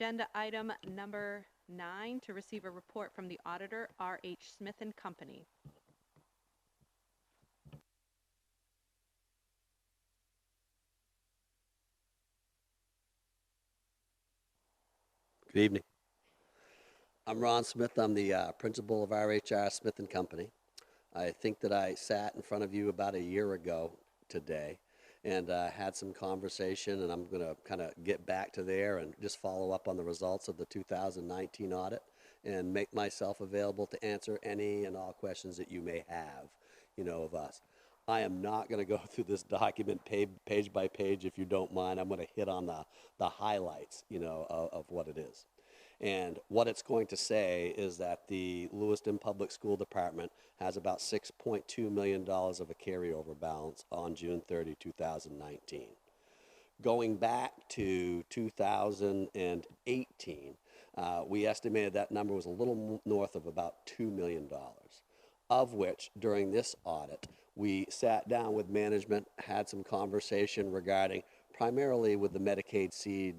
Agenda item number 9, to receive a report from the auditor, R.H. Smith and Company. Good evening. I'm Ron Smith. I'm the principal of RHR Smith and Company. I think that I sat in front of you about a year ago today and had some conversation, and I'm going to kind of get back to there and just follow up on the results of the 2019 audit and make myself available to answer any and all questions that you may have, of us. I am not going to go through this document page by page if you don't mind. I'm going to hit on the highlights, of what it is. And what it's going to say is that the Lewiston Public School Department has about $6.2 million of a carryover balance on June 30, 2019. Going back to 2018, we estimated that number was a little north of about $2 million, of which during this audit, we sat down with management, had some conversation regarding primarily with the Medicaid seed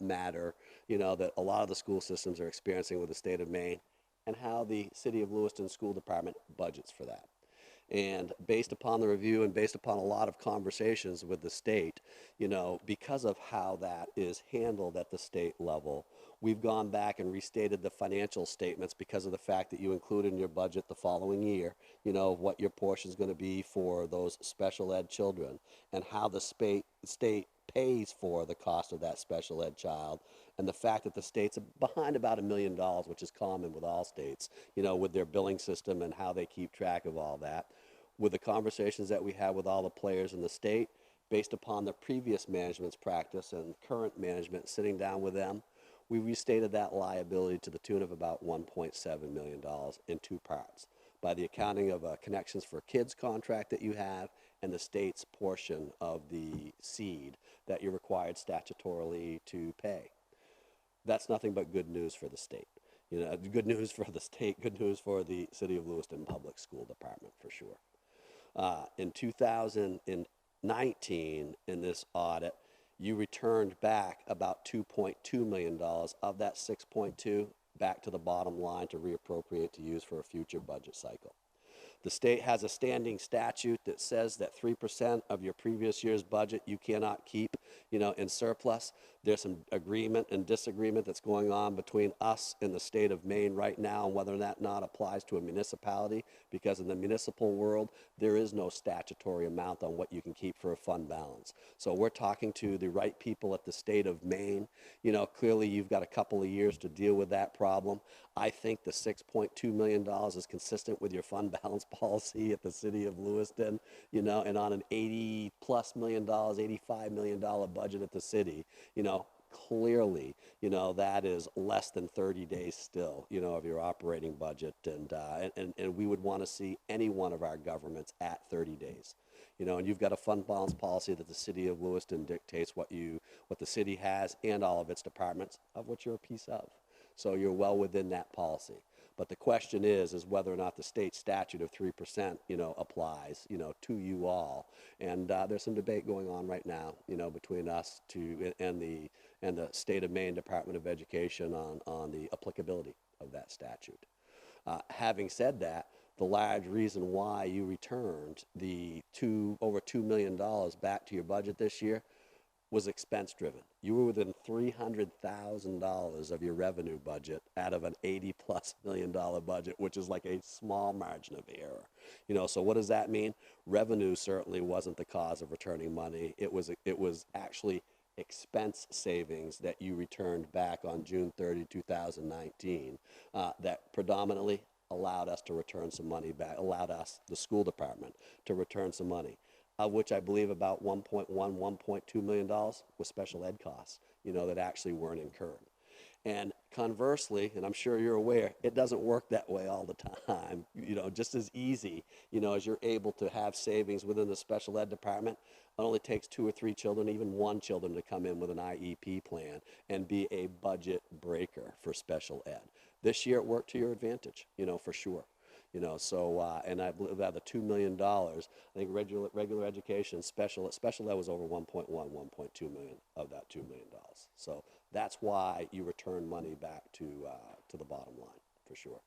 matter, that a lot of the school systems are experiencing with the state of Maine, and how the City of Lewiston School Department budgets for that. And based upon the review and based upon a lot of conversations with the state, because of how that is handled at the state level, we've gone back and restated the financial statements because of the fact that you include in your budget the following year, what your portion is going to be for those special ed children and how the state pays for the cost of that special ed child, and the fact that the state's behind about $1 million, which is common with all states, with their billing system and how they keep track of all that. With the conversations that we had with all the players in the state, based upon the previous management's practice and current management sitting down with them, we restated that liability to the tune of about $1.7 million in two parts, by the accounting of a Connections for Kids contract that you have and the state's portion of the seed that you're required statutorily to pay. That's nothing but good news for the state. Good news for the state, good news for the City of Lewiston Public School Department for sure. In 2019, in this audit, you returned back about $2.2 million of that 6.2 back to the bottom line to reappropriate to use for a future budget cycle. The state has a standing statute that says that 3% of your previous year's budget you cannot keep, in surplus. There's some agreement and disagreement that's going on between us and the state of Maine right now on whether that not applies to a municipality, because in the municipal world, there is no statutory amount on what you can keep for a fund balance. So we're talking to the right people at the state of Maine. Clearly you've got a couple of years to deal with that problem. I think the $6.2 million is consistent with your fund balance policy at the City of Lewiston, and on an $80+ million, $85 million budget at the city, clearly, that is less than 30 days still, of your operating budget. And we would want to see any one of our governments at 30 days. And you've got a fund balance policy that the City of Lewiston dictates what the city has and all of its departments, of which you're a piece of. So you're well within that policy. But the question is whether or not the state statute of 3%, applies, to you all. And there's some debate going on right now, between us and the state of Maine Department of Education on the applicability of that statute. Having said that, the large reason why you returned the over $2 million back to your budget this year was expense driven. You were within $300,000 of your revenue budget out of an $80+ million budget, which is like a small margin of error. So what does that mean? Revenue certainly wasn't the cause of returning money. It was actually expense savings that you returned back on June 30, 2019, that predominantly allowed us to return some money back, allowed us, the school department, to return some money, of which I believe about $1.2 million was special ed costs, that actually weren't incurred. And conversely, and I'm sure you're aware, it doesn't work that way all the time. Just as easy, as you're able to have savings within the special ed department, it only takes 2 or 3 children, even 1 children, to come in with an IEP plan and be a budget breaker for special ed. This year it worked to your advantage, for sure. And I believe that the $2 million, I think regular education, special ed was over 1.2 million of that $2 million. So That's why you return money back to the bottom line, for sure.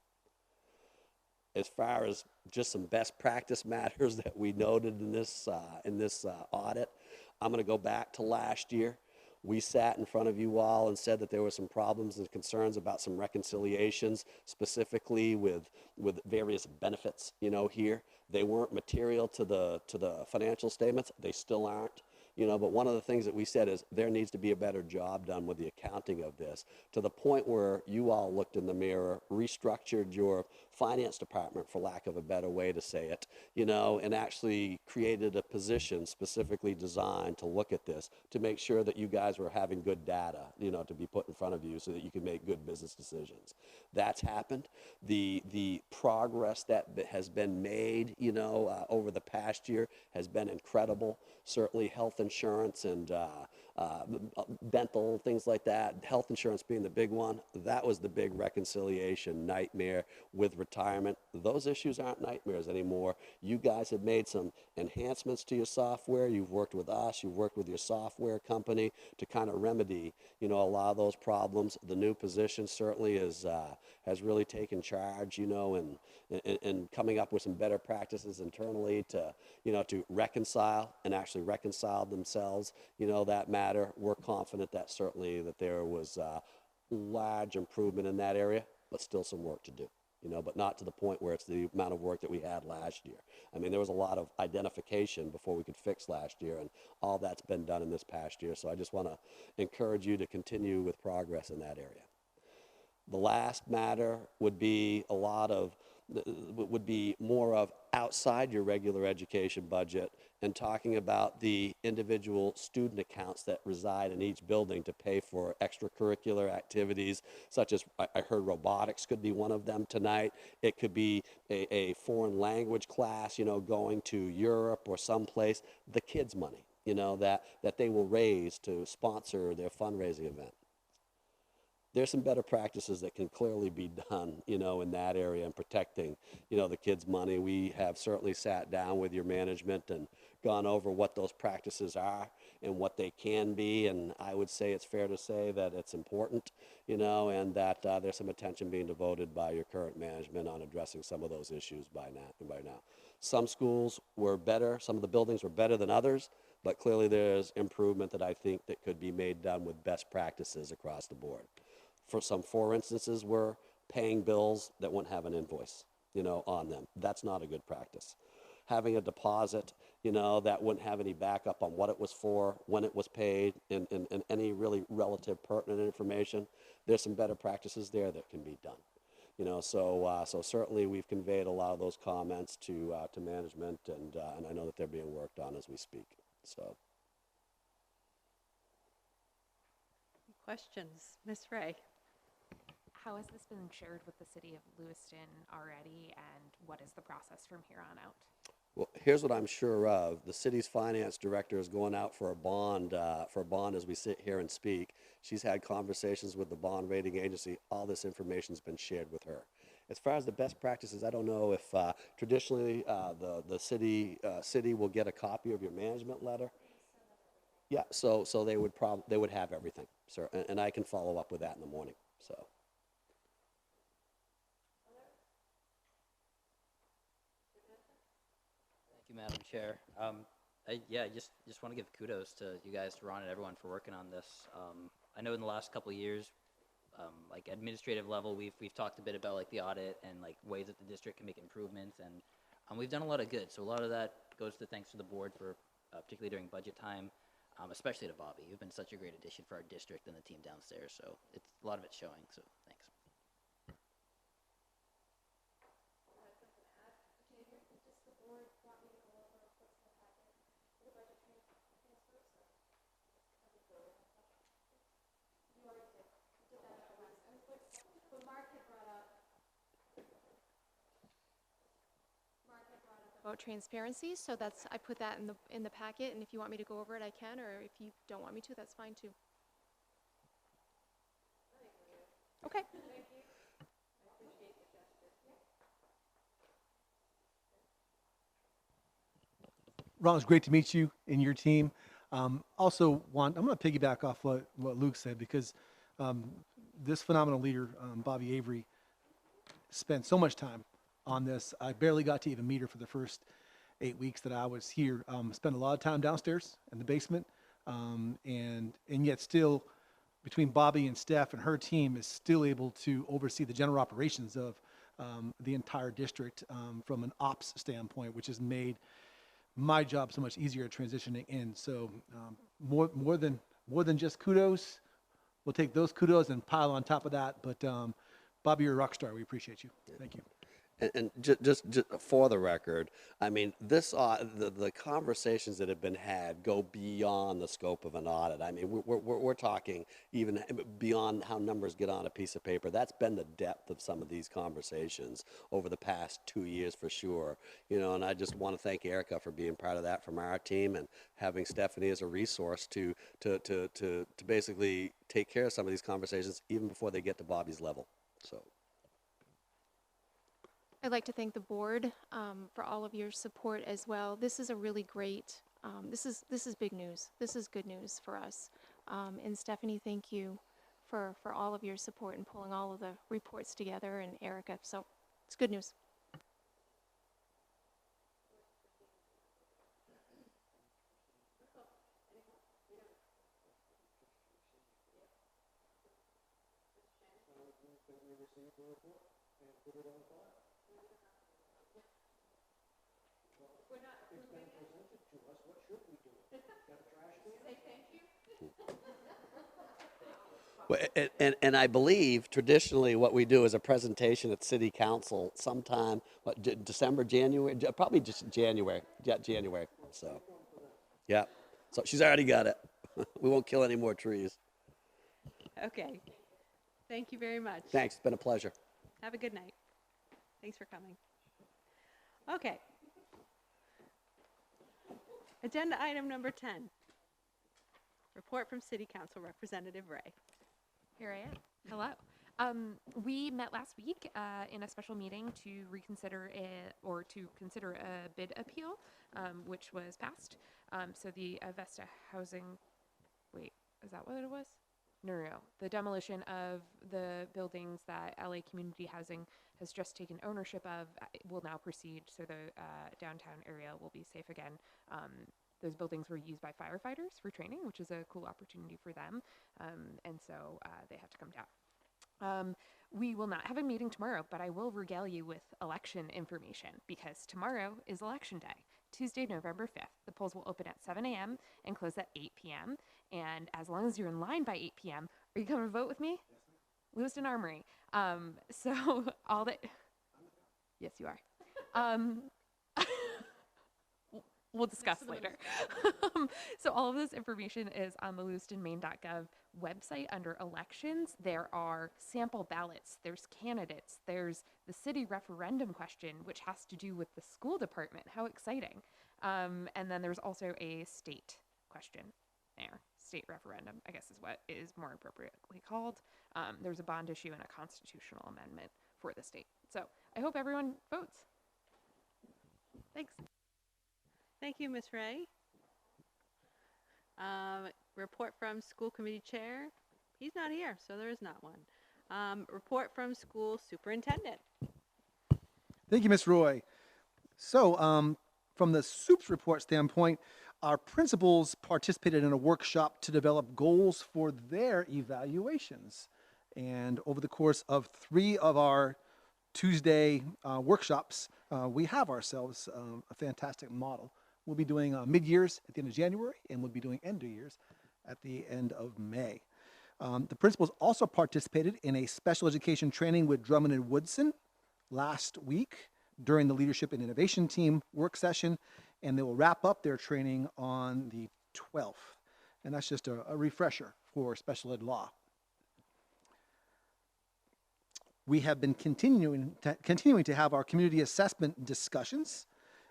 As far as just some best practice matters that we noted in this audit, I'm going to go back to last year. We sat in front of you all and said that there were some problems and concerns about some reconciliations, specifically with various benefits, here. They weren't material to the financial statements. They still aren't. But one of the things that we said is there needs to be a better job done with the accounting of this, to the point where you all looked in the mirror, restructured your finance department, for lack of a better way to say it, and actually created a position specifically designed to look at this, to make sure that you guys were having good data, to be put in front of you so that you can make good business decisions. That's happened. The progress that has been made, over the past year has been incredible. Certainly health insurance and dental, things like that, health insurance being the big one. That was the big reconciliation nightmare with retirement. Those issues aren't nightmares anymore. You guys have made some enhancements to your software. You've worked with us. You've worked with your software company to kind of remedy, a lot of those problems. The new position certainly has really taken charge, and coming up with some better practices internally to, to reconcile and actually reconcile themselves, that matter. We're confident that certainly that there was large improvement in that area, but still some work to do, but not to the point where it's the amount of work that we had last year. I mean, there was a lot of identification before we could fix last year, and all that's been done in this past year. So I just want to encourage you to continue with progress in that area. The last matter would be more of outside your regular education budget, and talking about the individual student accounts that reside in each building to pay for extracurricular activities, such as I heard robotics could be one of them tonight. It could be a foreign language class, going to Europe or someplace. The kids' money, that they will raise to sponsor their fundraising event. There's some better practices that can clearly be done, in that area, and protecting, the kids' money. We have certainly sat down with your management and gone over what those practices are and what they can be, and I would say it's fair to say that it's important, and that there's some attention being devoted by your current management on addressing some of those issues by now. Some schools were better, some of the buildings were better than others, but clearly there's improvement that I think that could be made done with best practices across the board. For instances, we're paying bills that wouldn't have an invoice, on them. That's not a good practice. Having a deposit, that wouldn't have any backup on what it was for, when it was paid, and any really relative pertinent information. There's some better practices there that can be done. So certainly we've conveyed a lot of those comments to management, and I know that they're being worked on as we speak. So. Questions? Ms. Ray? How has this been shared with the city of Lewiston already, and what is the process from here on out? Well, here's what I'm sure of. The city's finance director is going out for a bond as we sit here and speak. She's had conversations with the bond rating agency. All this information's been shared with her. As far as the best practices, I don't know if traditionally the city will get a copy of your management letter. Yeah, so they would have everything, sir, and I can follow up with that in the morning. So. Thank you, Madam Chair. I just want to give kudos to you guys, to Ron and everyone, for working on this. I know in the last couple of years, like administrative level, we've talked a bit about like the audit and like ways that the district can make improvements, and we've done a lot of good. So a lot of that goes to thanks to the board for particularly during budget time. Especially to Bobby. You've been such a great addition for our district and the team downstairs, so a lot of it's showing, so thanks. About transparency, so I put that in the packet, and if you want me to go over it, I can, or if you don't want me to, that's fine too. Okay. Ron, it's great to meet you and your team. I'm going to piggyback off what Luke said, because This phenomenal leader, Bobby Avery, spent so much time on this. I barely got to even meet her for the first 8 weeks that I was here. Spent a lot of time downstairs in the basement, and yet still, between Bobby and Steph and her team, is still able to oversee the general operations of the entire district from an ops standpoint, which has made my job so much easier transitioning in. So more than just kudos. We'll take those kudos and pile on top of that. But Bobby, you're a rock star. We appreciate you. Thank you. And just for the record, I mean, the conversations that have been had go beyond the scope of an audit. I mean, we're talking even beyond how numbers get on a piece of paper. That's been the depth of some of these conversations over the past 2 years for sure. You know, and I just want to thank Erica for being part of that from our team and having Stephanie as a resource to basically take care of some of these conversations even before they get to Bobby's level. So. I'd like to thank the board for all of your support as well. This is a really great, this is big news. This is good news for us. And Stephanie, thank you for all of your support in pulling all of the reports together, and Erica. So it's good news. Well, and I believe traditionally what we do is a presentation at City Council sometime, December, January, probably just January. Yeah, January. So, yeah. So she's already got it. We won't kill any more trees. Okay. Thank you very much. Thanks. It's been a pleasure. Have a good night. Thanks for coming. Okay. Agenda item number 10. Report from City Council Representative Ray. Here I am. Hello. We met last week in a special meeting to consider a bid appeal, which was passed. So the Avesta Housing, wait, is that what it was? No. The demolition of the buildings that LA Community Housing has just taken ownership of will now proceed, so the downtown area will be safe again. Those buildings were used by firefighters for training, which is a cool opportunity for them, and so they have to come down. We will not have a meeting tomorrow, but I will regale you with election information, because tomorrow is Election Day, Tuesday, November 5th. The polls will open at 7 a.m. and close at 8 p.m., and as long as you're in line by 8 p.m., are you coming to vote with me? Lewiston Armory. So all that... Yes, you are. We'll discuss later. So all of this information is on the lewistonmaine.gov website under elections. There are sample ballots, there's candidates, there's the city referendum question, which has to do with the school department. How exciting. And then there's also a state question there. State referendum, I guess, is what is more appropriately called. There's a bond issue and a constitutional amendment for the state. So I hope everyone votes. Thanks. Thank you, Ms. Ray. Report from School Committee Chair. He's not here, so there is not one. Report from School Superintendent. Thank you, Ms. Roy. So from the SOUPS report standpoint, our principals participated in a workshop to develop goals for their evaluations. And over the course of 3 of our Tuesday workshops, we have ourselves a fantastic model. We'll be doing mid-years at the end of January, and we'll be doing end-of-years at the end of May. The principals also participated in a special education training with Drummond and Woodson last week during the Leadership and Innovation Team work session, and they will wrap up their training on the 12th. And that's just a refresher for special ed law. We have been continuing to have our community assessment discussions,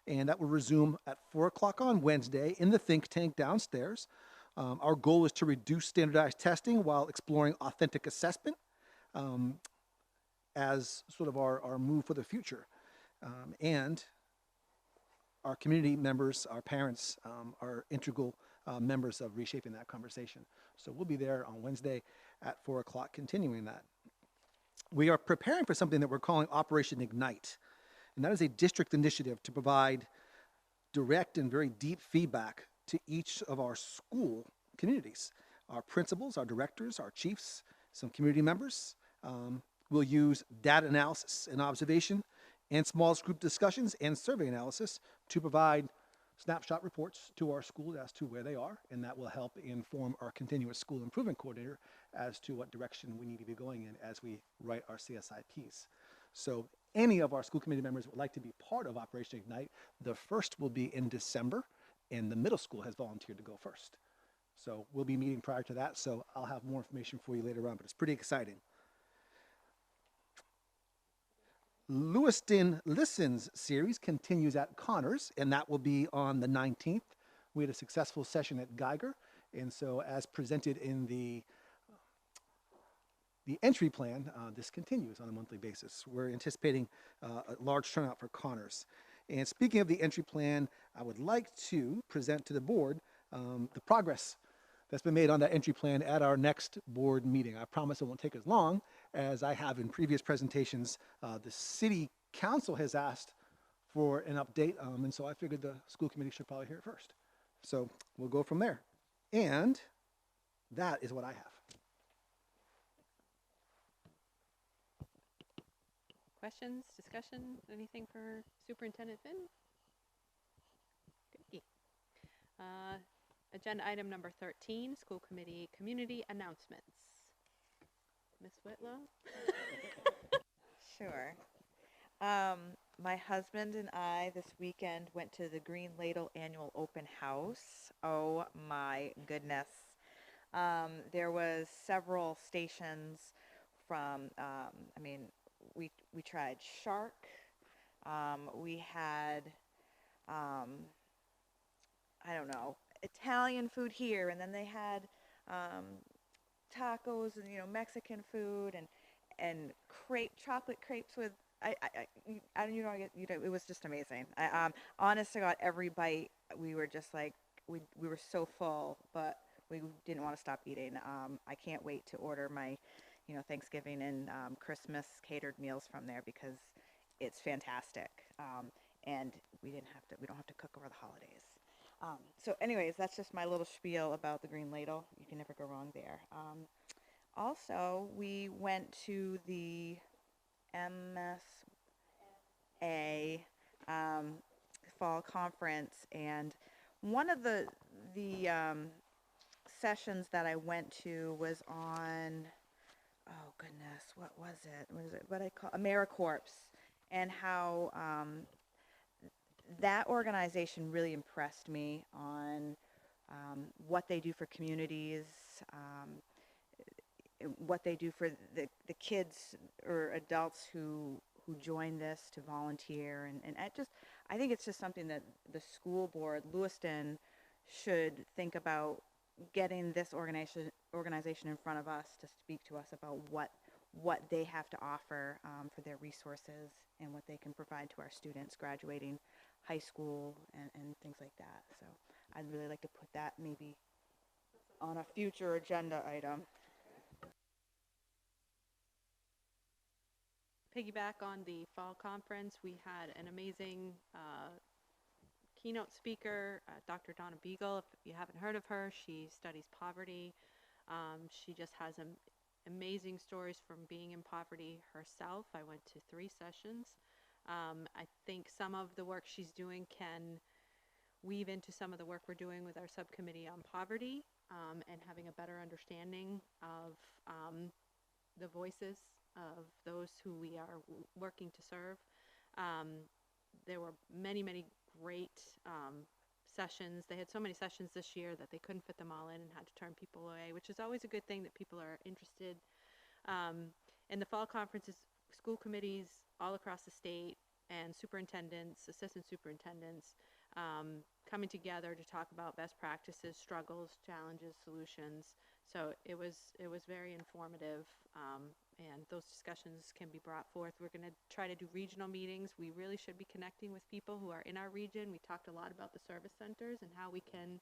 and that will resume at 4 o'clock on Wednesday in the think tank downstairs. Our goal is to reduce standardized testing while exploring authentic assessment as sort of our move for the future. And our community members, our parents, are integral members of reshaping that conversation. So we'll be there on Wednesday at 4 o'clock, continuing that. We are preparing for something that we're calling Operation Ignite, and that is a district initiative to provide direct and very deep feedback to each of our school communities. Our principals, our directors, our chiefs, some community members will use data analysis and observation and small group discussions and survey analysis to provide snapshot reports to our schools as to where they are, and that will help inform our continuous school improvement coordinator as to what direction we need to be going in as we write our CSIPs. So any of our school committee members would like to be part of Operation Ignite, the first will be in December, and the middle school has volunteered to go first. So we'll be meeting prior to that, so I'll have more information for you later on, but it's pretty exciting. Lewiston Listens series continues at Connors, and that will be on the 19th. We had a successful session at Geiger, and so as presented in the entry plan, this continues on a monthly basis. We're anticipating a large turnout for Connors. And speaking of the entry plan, I would like to present to the board the progress that's been made on that entry plan at our next board meeting. I promise it won't take as long as I have in previous presentations. The city council has asked for an update, and so I figured the school committee should probably hear it first. So we'll go from there. And that is what I have. Questions, discussion, anything for Superintendent Finn? Good. Agenda item number 13, school committee community announcements. Ms. Whitlow? Sure. My husband and I this weekend went to the Green Ladle Annual Open House. Oh my goodness. There was several stations from, we tried shark. We had, Italian food here, and then they had tacos and Mexican food and chocolate crepes with it was just amazing. Honest to God, every bite we were just like we were so full, but we didn't want to stop eating. I can't wait to order my Thanksgiving and Christmas catered meals from there because it's fantastic. And we don't have to cook over the holidays. So anyways, that's just my little spiel about the Green Ladle. You can never go wrong there. Also, we went to the MSA fall conference, and one of the sessions that I went to was on, oh goodness, what was it? What I call AmeriCorps, and how that organization really impressed me on what they do for communities, what they do for the kids or adults who join this to volunteer, and I think it's just something that the school board, Lewiston, should think about getting this organization in front of us to speak to us about what they have to offer for their resources and what they can provide to our students graduating high school and things like that. So I'd really like to put that maybe on a future agenda item. Piggyback on the fall conference, we had an amazing keynote speaker, Dr. Donna Beagle. If you haven't heard of her, she studies poverty. She just has amazing stories from being in poverty herself. I went to 3 sessions. I think some of the work she's doing can weave into some of the work we're doing with our subcommittee on poverty, and having a better understanding of the voices of those who we are working to serve. There were many, many great sessions. They had so many sessions this year that they couldn't fit them all in and had to turn people away, which is always a good thing that people are interested. In the fall conferences, school committees all across the state and superintendents, assistant superintendents, coming together to talk about best practices, struggles, challenges, solutions. So it was very informative, and those discussions can be brought forth. We're going to try to do regional meetings. We really should be connecting with people who are in our region. We talked a lot about the service centers and how we can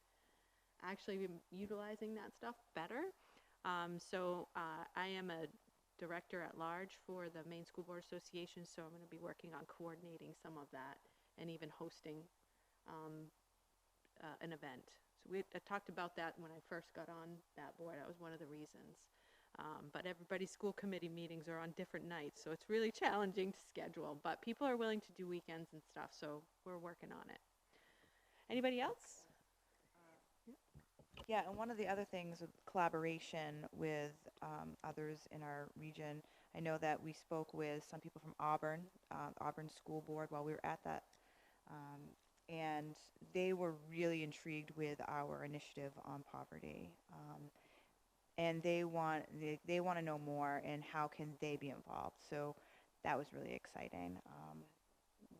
actually be utilizing that stuff better. I am a director at large for the Maine School Board Association, so I'm going to be working on coordinating some of that and even hosting an event. So I talked about that when I first got on that board. That was one of the reasons. But everybody's school committee meetings are on different nights, so it's really challenging to schedule. But people are willing to do weekends and stuff, so we're working on it. Anybody else? Yeah, and one of the other things with collaboration with others in our region, I know that we spoke with some people from Auburn, Auburn School Board, while we were at that, um, and they were really intrigued with our initiative on poverty, and they want to know more and how can they be involved. So that was really exciting.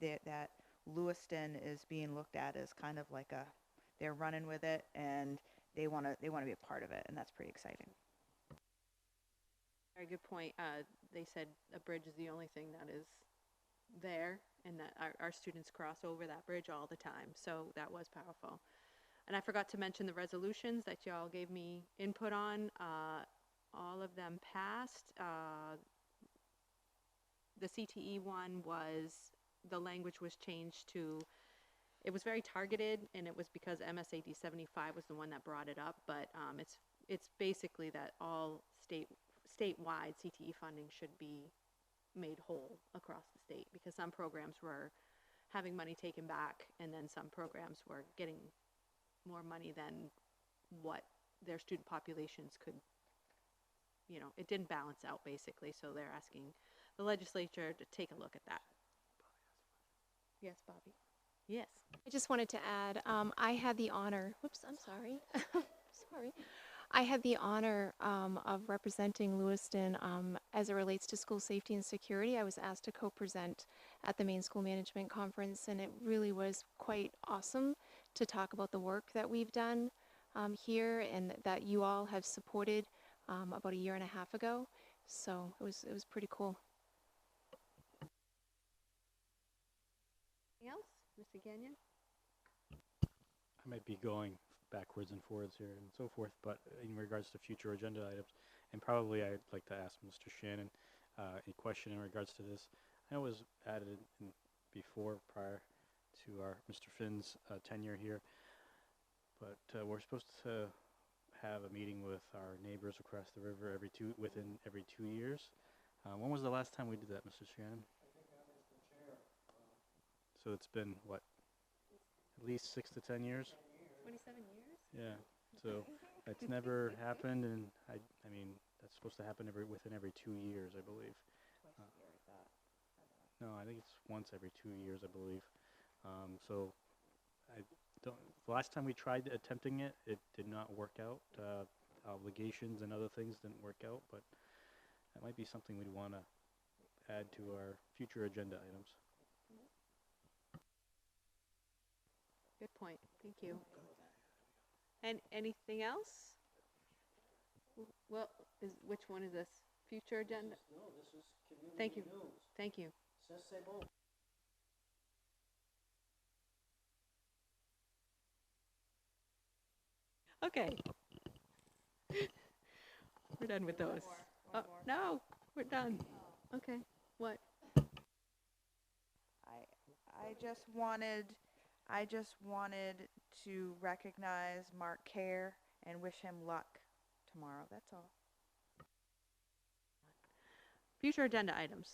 That Lewiston is being looked at as kind of like they're running with it, and they want to be a part of it, and that's pretty exciting. Very good point. They said a bridge is the only thing that is there, and that our students cross over that bridge all the time. So that was powerful. And I forgot to mention the resolutions that y'all gave me input on. All of them passed. The CTE one the language was changed to, it was very targeted, and it was because MSAD 75 was the one that brought it up, but it's basically that all statewide CTE funding should be made whole across the state, because some programs were having money taken back, and then some programs were getting more money than what their student populations could, it didn't balance out basically, so they're asking the legislature to take a look at that. Yes, Bobby. Yes. I just wanted to add, I had the honor, whoops, I'm sorry. Sorry. I had the honor of representing Lewiston as it relates to school safety and security. I was asked to co-present at the Maine School Management Conference, and it really was quite awesome to talk about the work that we've done here and that you all have supported about a year and a half ago. So it was pretty cool. Anything else? Mr. Gagnon? I might be going backwards and forwards here and so forth, but in regards to future agenda items, and probably I'd like to ask Mr. Shannon a question in regards to this. I know it was added prior to our Mr. Finn's tenure here, but we're supposed to have a meeting with our neighbors across the river within every 2 years. When was the last time we did that, Mr. Shannon? So it's been, what, at least 6 to 10 years? 27 years? Yeah, so it's never happened, and I mean, that's supposed to happen within every 2 years, I believe. No, I think it's once every 2 years, I believe. So the last time we tried attempting it, it did not work out. Obligations and other things didn't work out, but that might be something we'd want to add to our future agenda items. Good point. Thank you. And anything else? Well, which one is this? Future agenda? No, this is community Thank you. news. Thank you. C'est bon. Okay. We're done with those. One more. No, we're done. Okay. What? I just wanted to recognize Mark Kerr and wish him luck tomorrow. That's all. Future agenda items.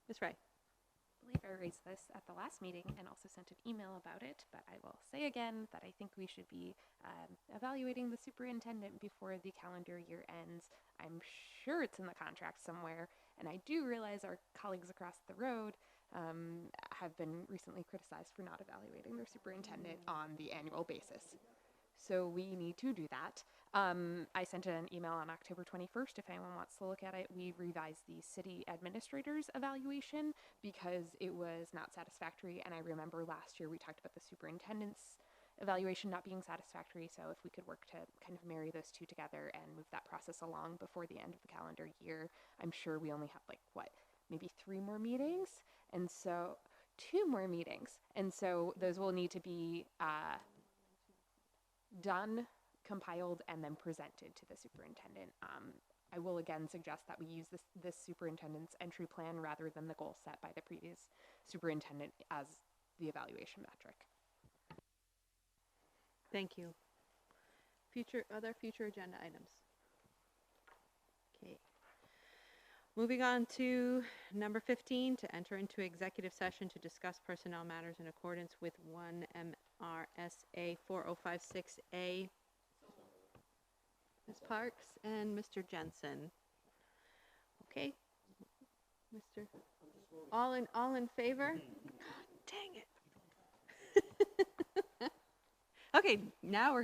Ms. Ray. I believe I raised this at the last meeting and also sent an email about it, but I will say again that I think we should be evaluating the superintendent before the calendar year ends. I'm sure it's in the contract somewhere, and I do realize our colleagues across the road have been recently criticized for not evaluating their superintendent on the annual basis. So we need to do that. I sent an email on October 21st. If anyone wants to look at it, we revised the city administrator's evaluation because it was not satisfactory. And I remember last year we talked about the superintendent's evaluation not being satisfactory. So if we could work to kind of marry those two together and move that process along before the end of the calendar year, I'm sure we only have maybe 3 more meetings. And so 2 more meetings. And so those will need to be done compiled and then presented to the superintendent. I will again suggest that we use this superintendent's entry plan rather than the goal set by the previous superintendent as the evaluation metric. Thank you. Other future agenda items. Okay. Moving on to number 15, to enter into executive session to discuss personnel matters in accordance with 1 MRSA 4056A. Ms. Parks and Mr. Jensen. Okay. Mr. All in favor? God, dang it. Okay, now we're